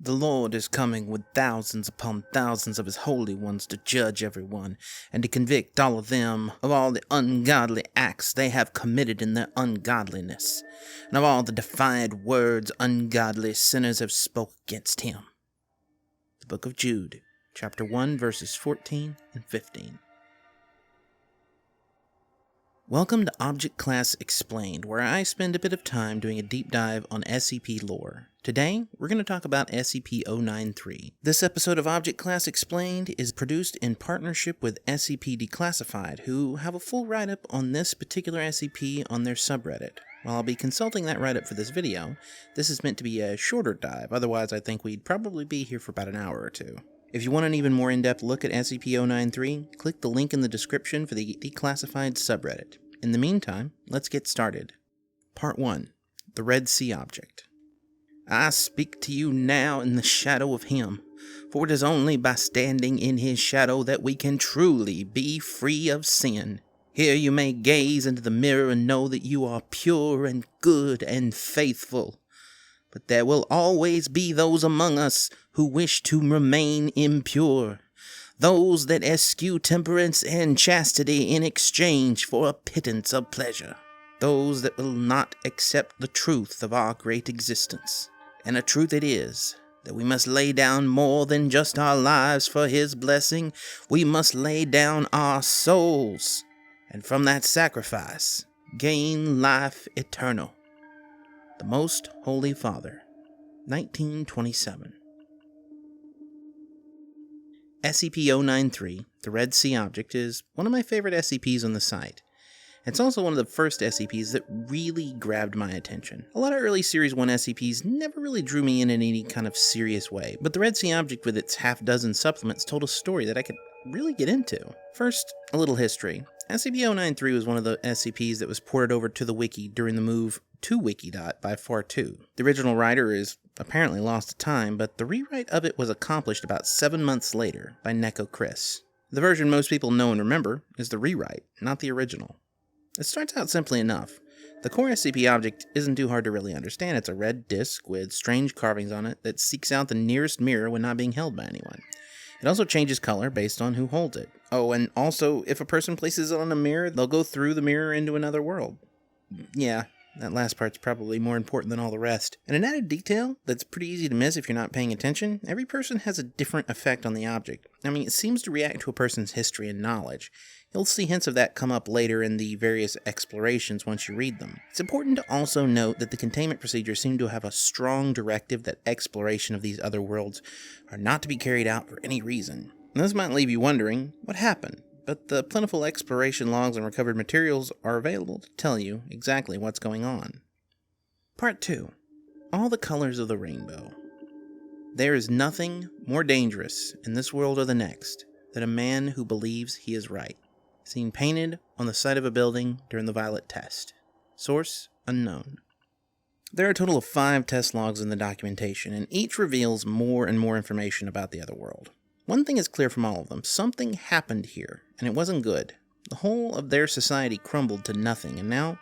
The Lord is coming with thousands upon thousands of his holy ones to judge everyone, and to convict all of them of all the ungodly acts they have committed in their ungodliness, and of all the defiant words ungodly sinners have spoke against him. The Book of Jude, chapter 1, verses 14 and 15. Welcome to Object Class Explained, where I spend a bit of time doing a deep dive on SCP lore. Today, we're going to talk about SCP-093. This episode of Object Class Explained is produced in partnership with SCP Declassified, who have a full write-up on this particular SCP on their subreddit. While I'll be consulting that write-up for this video, this is meant to be a shorter dive, otherwise I think we'd probably be here for about an hour or two. If you want an even more in-depth look at SCP-093, click the link in the description for the Declassified subreddit. In the meantime, let's get started. Part 1. The Red Sea Object. I speak to you now in the shadow of him, for it is only by standing in his shadow that we can truly be free of sin. Here you may gaze into the mirror and know that you are pure and good and faithful. But there will always be those among us who wish to remain impure, those that eschew temperance and chastity in exchange for a pittance of pleasure, those that will not accept the truth of our great existence. And a truth it is, that we must lay down more than just our lives for his blessing. We must lay down our souls, and from that sacrifice, gain life eternal. The Most Holy Father, 1927. SCP-093, the Red Sea Object, is one of my favorite SCPs on the site. It's also one of the first SCPs that really grabbed my attention. A lot of early Series 1 SCPs never really drew me in any kind of serious way, but the Red Sea Object with its half-dozen supplements told a story that I could really get into. First, a little history. SCP-093 was one of the SCPs that was ported over to the Wiki during the move to Wikidot by FAR2. The original writer is apparently lost to time, but the rewrite of it was accomplished about 7 months later by Neko Chris. The version most people know and remember is the rewrite, not the original. It starts out simply enough. The core SCP object isn't too hard to really understand. It's a red disc with strange carvings on it that seeks out the nearest mirror when not being held by anyone. It also changes color based on who holds it. Oh, and also, if a person places it on a mirror, they'll go through the mirror into another world. Yeah, that last part's probably more important than all the rest. And an added detail that's pretty easy to miss if you're not paying attention, every person has a different effect on the object. I mean, it seems to react to a person's history and knowledge. You'll see hints of that come up later in the various explorations once you read them. It's important to also note that the containment procedures seem to have a strong directive that exploration of these other worlds are not to be carried out for any reason. And this might leave you wondering, what happened? But the plentiful exploration logs and recovered materials are available to tell you exactly what's going on. Part 2. All the colors of the rainbow. There is nothing more dangerous in this world or the next than a man who believes he is right. Seen painted on the side of a building during the Violet test. Source unknown. There are a total of 5 test logs in the documentation, and each reveals more and more information about the other world. One thing is clear from all of them. Something happened here, and it wasn't good. The whole of their society crumbled to nothing, and now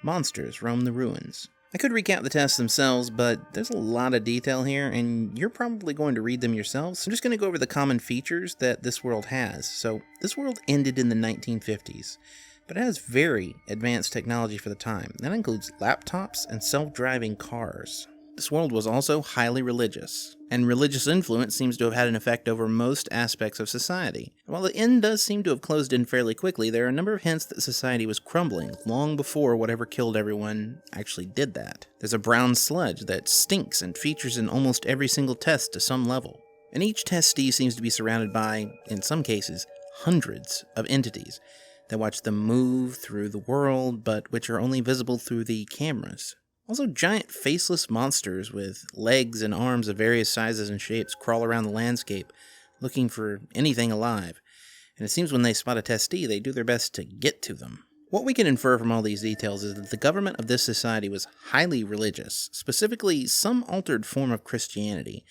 monsters roam the ruins. I could recap the tests themselves, but there's a lot of detail here, and you're probably going to read them yourselves. So I'm just going to go over the common features that this world has. So, this world ended in the 1950s, but it has very advanced technology for the time. That includes laptops and self-driving cars. This world was also highly religious, and religious influence seems to have had an effect over most aspects of society. While the end does seem to have closed in fairly quickly, there are a number of hints that society was crumbling long before whatever killed everyone actually did that. There's a brown sludge that stinks and features in almost every single test to some level. And each testee seems to be surrounded by, in some cases, hundreds of entities that watch them move through the world, but which are only visible through the cameras. Also, giant faceless monsters with legs and arms of various sizes and shapes crawl around the landscape, looking for anything alive. And it seems when they spot a testee, they do their best to get to them. What we can infer from all these details is that the government of this society was highly religious, specifically some altered form of Christianity.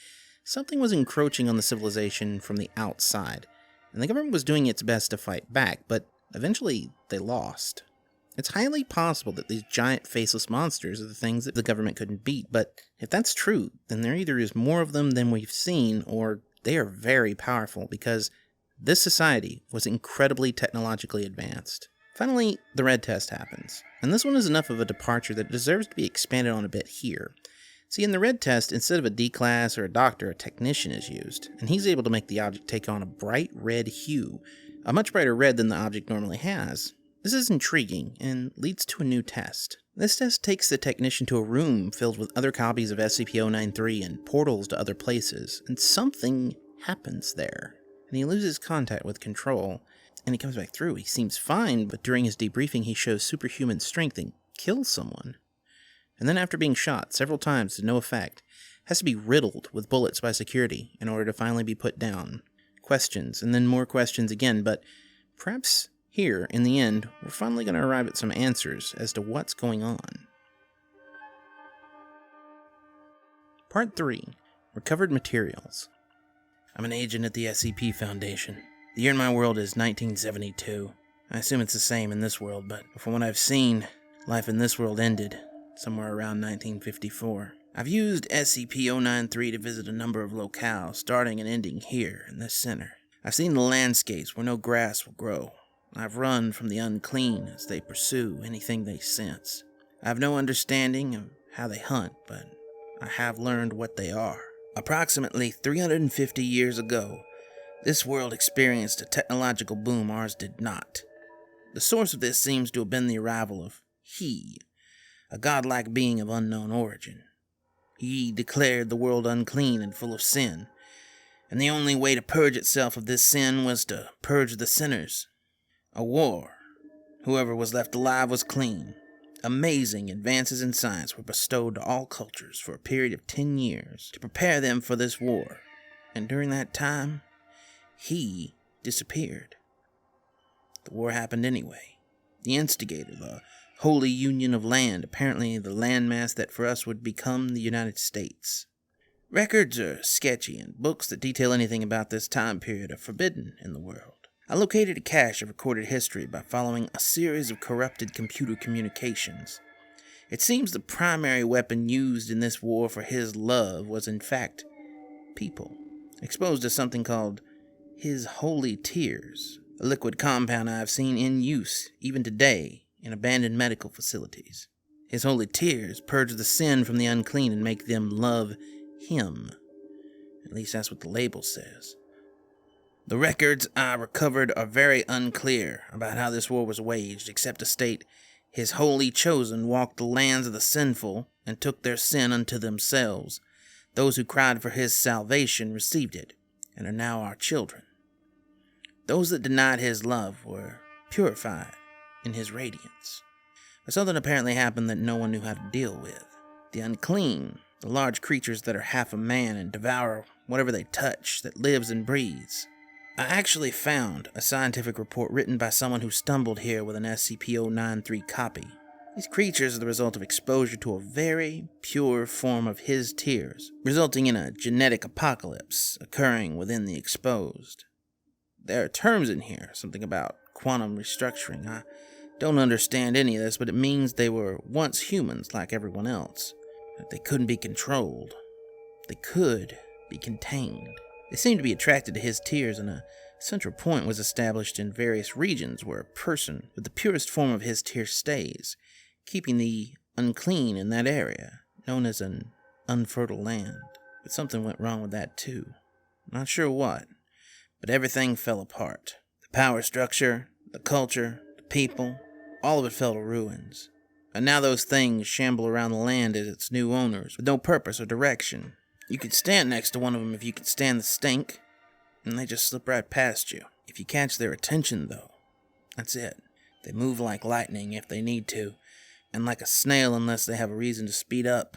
Something was encroaching on the civilization from the outside, and the government was doing its best to fight back, but eventually they lost. It's highly possible that these giant faceless monsters are the things that the government couldn't beat, but if that's true, then there either is more of them than we've seen, or they are very powerful, because this society was incredibly technologically advanced. Finally, the red test happens, and this one is enough of a departure that it deserves to be expanded on a bit here. See, in the red test, instead of a D-class or a doctor, a technician is used, and he's able to make the object take on a bright red hue, a much brighter red than the object normally has. This is intriguing, and leads to a new test. This test takes the technician to a room filled with other copies of SCP-093 and portals to other places, and something happens there. And he loses contact with Control, and he comes back through. He seems fine, but during his debriefing he shows superhuman strength and kills someone. And then after being shot several times to no effect, has to be riddled with bullets by security in order to finally be put down. Questions, and then more questions again, but perhaps here, in the end, we're finally going to arrive at some answers as to what's going on. Part 3. Recovered Materials. I'm an agent at the SCP Foundation. The year in my world is 1972. I assume it's the same in this world, but from what I've seen, life in this world ended somewhere around 1954. I've used SCP-093 to visit a number of locales, starting and ending here in this center. I've seen the landscapes where no grass will grow. I've run from the unclean as they pursue anything they sense. I have no understanding of how they hunt, but I have learned what they are. Approximately 350 years ago, this world experienced a technological boom ours did not. The source of this seems to have been the arrival of He, a godlike being of unknown origin. He declared the world unclean and full of sin, and the only way to purge itself of this sin was to purge the sinners. A war. Whoever was left alive was clean. Amazing advances in science were bestowed to all cultures for a period of 10 years to prepare them for this war, and during that time, He disappeared. The war happened anyway. The instigator, the Holy Union of Land, apparently the landmass that for us would become the United States. Records are sketchy, and books that detail anything about this time period are forbidden in the world. I located a cache of recorded history by following a series of corrupted computer communications. It seems the primary weapon used in this war for his love was in fact people, exposed to something called his holy tears, a liquid compound I have seen in use even today in abandoned medical facilities. His holy tears purge the sin from the unclean and make them love him. At least that's what the label says. The records I recovered are very unclear about how this war was waged, except to state his holy chosen walked the lands of the sinful and took their sin unto themselves. Those who cried for his salvation received it, and are now our children. Those that denied his love were purified in his radiance. But something apparently happened that no one knew how to deal with. The unclean, the large creatures that are half a man and devour whatever they touch, that lives and breathes. I actually found a scientific report written by someone who stumbled here with an SCP-093 copy. These creatures are the result of exposure to a very pure form of his tears, resulting in a genetic apocalypse occurring within the exposed. There are terms in here, something about quantum restructuring. I don't understand any of this, but it means they were once humans like everyone else. That they couldn't be controlled. They could be contained. They seemed to be attracted to his tears, and a central point was established in various regions where a person with the purest form of his tear stays, keeping the unclean in that area, known as an unfertile land. But something went wrong with that too. Not sure what, but everything fell apart. The power structure, the culture, the people, all of it fell to ruins. And now those things shamble around the land as its new owners, with no purpose or direction. You could stand next to one of them if you could stand the stink, and they just slip right past you. If you catch their attention, though, that's it. They move like lightning if they need to, and like a snail unless they have a reason to speed up.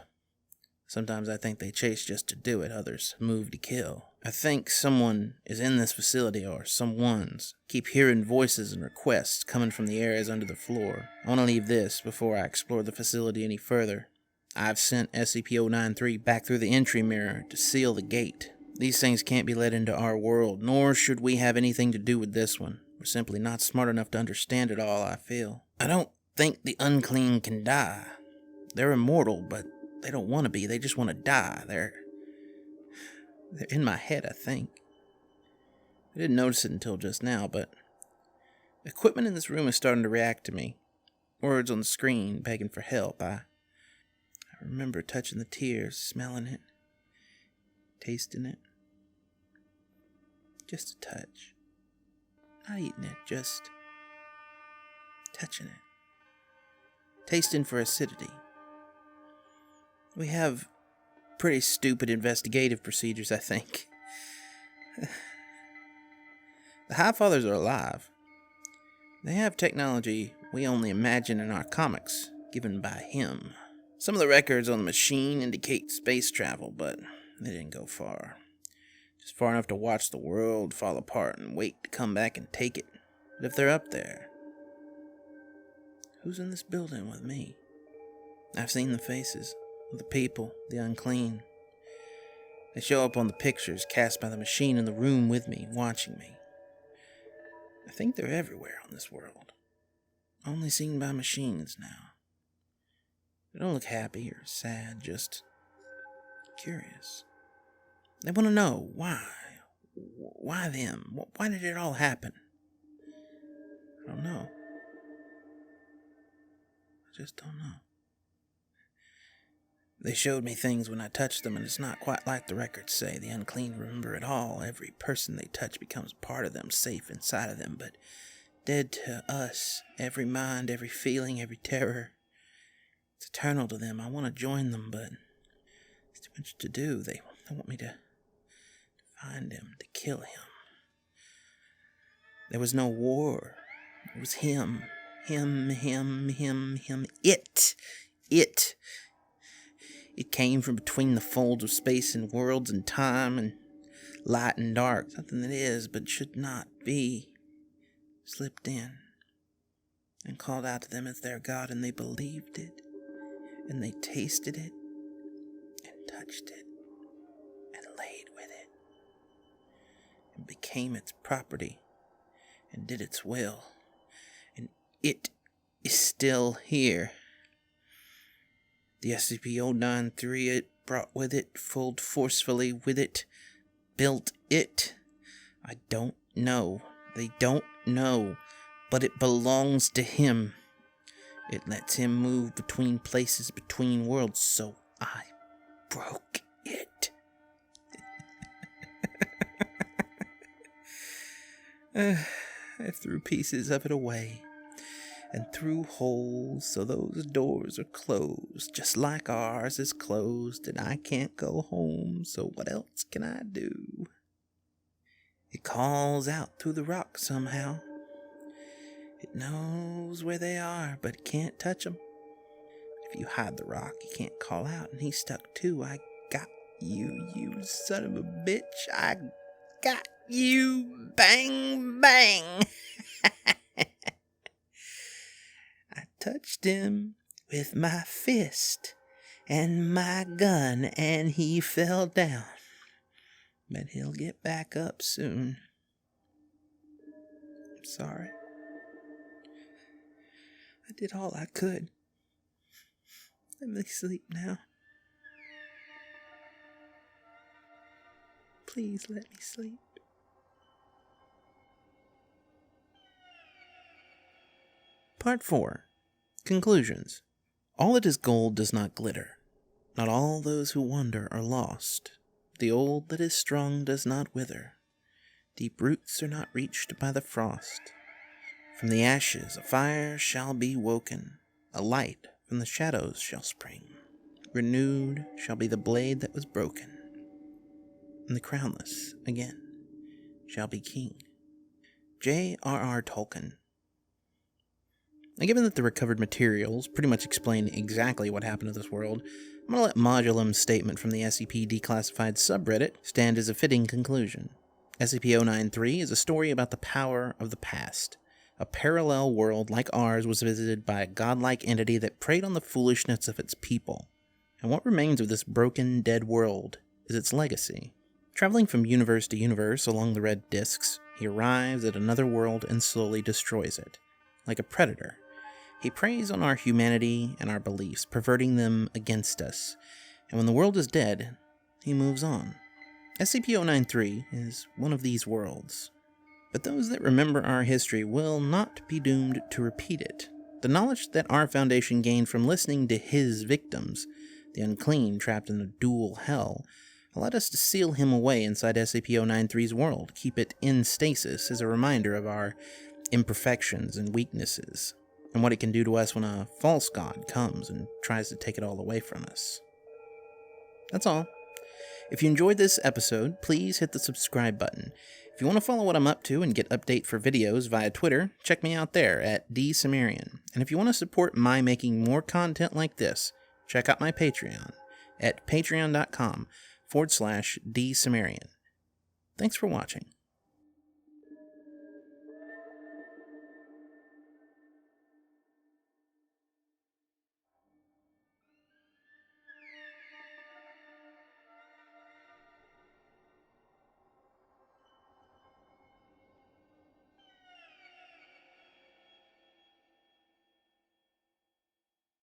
Sometimes I think they chase just to do it, others move to kill. I think someone is in this facility, or someone's. Keep hearing voices and requests coming from the areas under the floor. I want to leave this before I explore the facility any further. I've sent SCP-093 back through the entry mirror to seal the gate. These things can't be let into our world, nor should we have anything to do with this one. We're simply not smart enough to understand it all, I feel. I don't think the unclean can die. They're immortal, but they don't want to be. They just want to die. They're in my head, I think. I didn't notice it until just now, but equipment in this room is starting to react to me. Words on the screen begging for help. I remember touching the tears, smelling it, tasting it. Just a touch. Not eating it, just touching it. Tasting for acidity. We have pretty stupid investigative procedures, I think. The Highfathers are alive. They have technology we only imagine in our comics, given by him. Some of the records on the machine indicate space travel, but they didn't go far. Just far enough to watch the world fall apart and wait to come back and take it. But if they're up there, who's in this building with me? I've seen the faces of the people, the unclean. They show up on the pictures cast by the machine in the room with me, watching me. I think they're everywhere on this world. Only seen by machines now. They don't look happy or sad, just curious. They want to know why. Why them? Why did it all happen? I don't know. I just don't know. They showed me things when I touched them, and it's not quite like the records say. The unclean remember it all. Every person they touch becomes part of them, safe inside of them. But dead to us, every mind, every feeling, every terror, it's eternal to them. I want to join them, but it's too much to do. They want me to find him, to kill him. There was no war. It was him. Him. It. It came from between the folds of space and worlds and time and light and dark. Something that is, but should not be. Slipped in and called out to them as their God, and they believed it, and they tasted it, and touched it, and laid with it, and became its property, and did its will, and it is still here. The SCP-093 it brought with it, pulled forcefully with it, built it. I don't know. They don't know, but it belongs to him. It lets him move between places, between worlds, so I broke it. I threw pieces of it away and through holes so those doors are closed, just like ours is closed, and I can't go home, so what else can I do? It calls out through the rock somehow. It knows where they are, but it can't touch them. If you hide the rock, you can't call out, and he's stuck too. I got you, you son of a bitch. I got you. Bang, bang. I touched him with my fist and my gun, and he fell down. But he'll get back up soon. I'm sorry. I did all I could. Let me sleep now. Please let me sleep. Part 4. Conclusions. All that is gold does not glitter. Not all those who wander are lost. The old that is strong does not wither. Deep roots are not reached by the frost. From the ashes a fire shall be woken. A light from the shadows shall spring. Renewed shall be the blade that was broken. And the crownless, again, shall be king. J.R.R. Tolkien. Now, given that the recovered materials pretty much explain exactly what happened to this world, I'm going to let Modulam's statement from the SCP Declassified subreddit stand as a fitting conclusion. SCP-093 is a story about the power of the past. A parallel world like ours was visited by a godlike entity that preyed on the foolishness of its people. And what remains of this broken, dead world is its legacy. Traveling from universe to universe along the red disks, he arrives at another world and slowly destroys it. Like a predator, He preys on our humanity and our beliefs, perverting them against us. And when the world is dead, he moves on. SCP-093 is one of these worlds. But those that remember our history will not be doomed to repeat it. The knowledge that our Foundation gained from listening to his victims, the unclean trapped in a dual hell, allowed us to seal him away inside SCP-093's world, keep it in stasis as a reminder of our imperfections and weaknesses, and what it can do to us when a false god comes and tries to take it all away from us. That's all. If you enjoyed this episode, please hit the subscribe button. If you want to follow what I'm up to and get update for videos via Twitter, check me out there at Cimmerian. And if you want to support my making more content like this, check out my Patreon at patreon.com/DCimmerian. Thanks for watching.